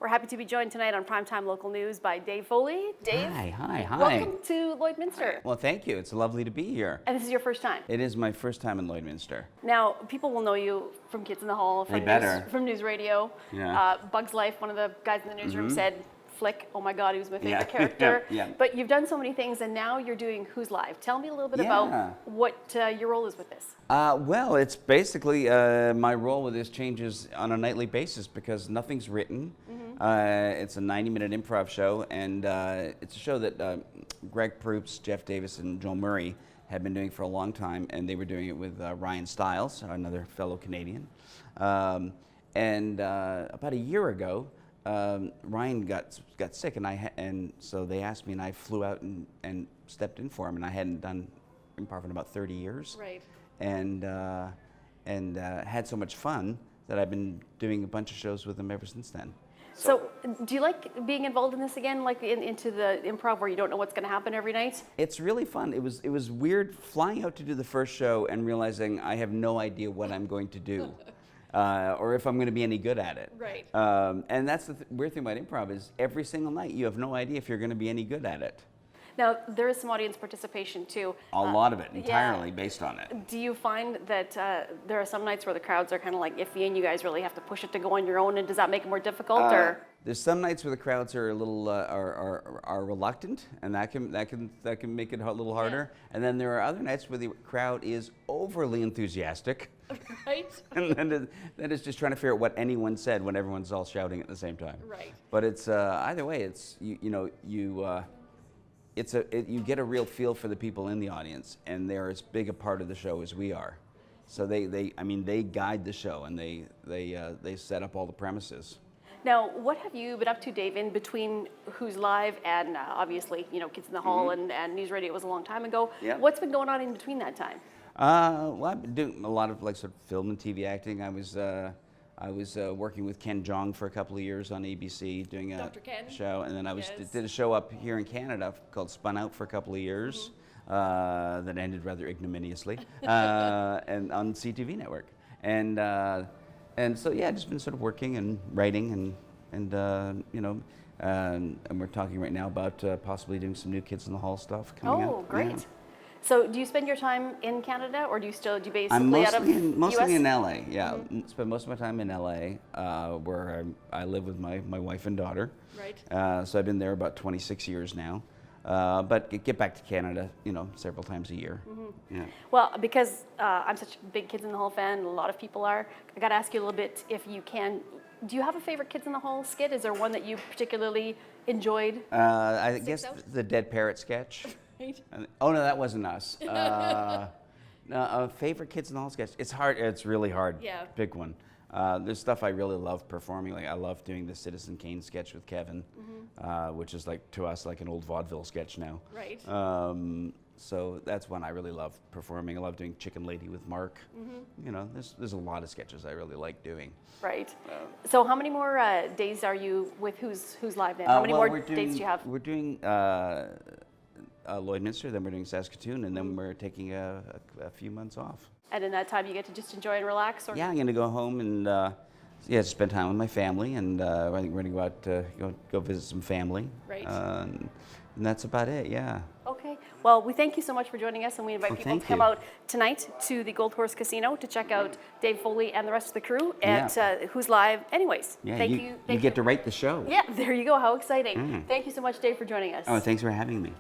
We're happy to be joined tonight on Primetime Local News by Dave Foley. Dave, Hi. welcome to Lloydminster. Well, thank you. It's lovely to be here. And this is your first time? It is my first time in Lloydminster. Now, people will know you from Kids in the Hall, from news radio. Yeah. Bugs Life, one of the guys in the newsroom said, Flick, oh my God, he was my favorite Yeah. character. Yeah. But you've done so many things, and now you're doing Who's Live. Tell me a little bit about what your role is with this. Well, it's basically my role with this changes on a nightly basis because nothing's written. It's a 90-minute improv show, and it's a show that Greg Proops, Jeff Davis, and Joel Murray had been doing for a long time, and they were doing it with Ryan Stiles, another fellow Canadian. And about a year ago, Ryan got sick, and so they asked me, and I flew out and stepped in for him, and I hadn't done improv in about 30 years. Right. And had so much fun that I've been doing a bunch of shows with him ever since then. So do you like being involved in this again, like into the improv where you don't know what's going to happen every night? It's really fun. It was weird flying out to do the first show and realizing I have no idea what I'm going to do. Or if I'm going to be any good at it. Right. And that's the weird thing about improv is every single night you have no idea if you're going to be any good at it. Now, there is some audience participation too. A lot of it, entirely based on it. Do you find that there are some nights where the crowds are kind of like iffy and you guys really have to push it to go on your own, and does that make it more difficult? Or there's some nights where the crowds are a little are reluctant, and that can make it a little harder. And then there are other nights where the crowd is overly enthusiastic. Right. And then it's just trying to figure out what anyone said when everyone's all shouting at the same time. Right. But it's either way, it's you get a real feel for the people in the audience, and they're as big a part of the show as we are. So they guide the show, and they set up all the premises. Now, what have you been up to, Dave, in between Who's Live and obviously, Kids in the Hall and News Radio was a long time ago. Yeah. What's been going on in between that time? Well, I've been doing a lot of sort of film and TV acting. I was working with Ken Jeong for a couple of years on ABC doing a show, and then I did a show up here in Canada called Spun Out for a couple of years that ended rather ignominiously, and on CTV network. And so I've just been sort of working and writing and we're talking right now about possibly doing some new Kids in the Hall stuff coming up. Oh, great. Yeah. So do you spend your time in Canada, or do you basically I'm mostly out of mostly US? in LA. Yeah, spend most of my time in LA, where I live with my wife and daughter. Right. So I've been there about 26 years now, but get back to Canada, several times a year. Yeah. Well, because I'm such a big Kids in the Hall fan, a lot of people are, I got to ask you a little bit if you can. Do you have a favorite Kids in the Hall skit? Is there one that you particularly enjoyed? I guess the Dead Parrot sketch. Right. Oh no, that wasn't us. No, favorite Kids in the Hall sketch. It's hard. It's really hard. Yeah. To pick one. There's stuff I really love performing. Like I love doing the Citizen Kane sketch with Kevin, which is like to us like an old vaudeville sketch now. Right. So that's one I really love performing. I love doing Chicken Lady with Mark. There's a lot of sketches I really like doing. Right. So how many more days are you with Who's Live now? How many more dates do you have? We're doing Lloydminster, then we're doing Saskatoon, and then we're taking a few months off. And in that time, you get to just enjoy and relax? Or? Yeah, I'm going to go home and spend time with my family, and I think we're going to go out go visit some family. Right. And that's about it. Yeah. Okay. Well, we thank you so much for joining us, and we invite people to come out tonight to the Gold Horse Casino to check out Dave Foley and the rest of the crew at Who's Live. Anyways, thank you. You get to write the show. Yeah, there you go. How exciting. Thank you so much, Dave, for joining us. Oh, thanks for having me.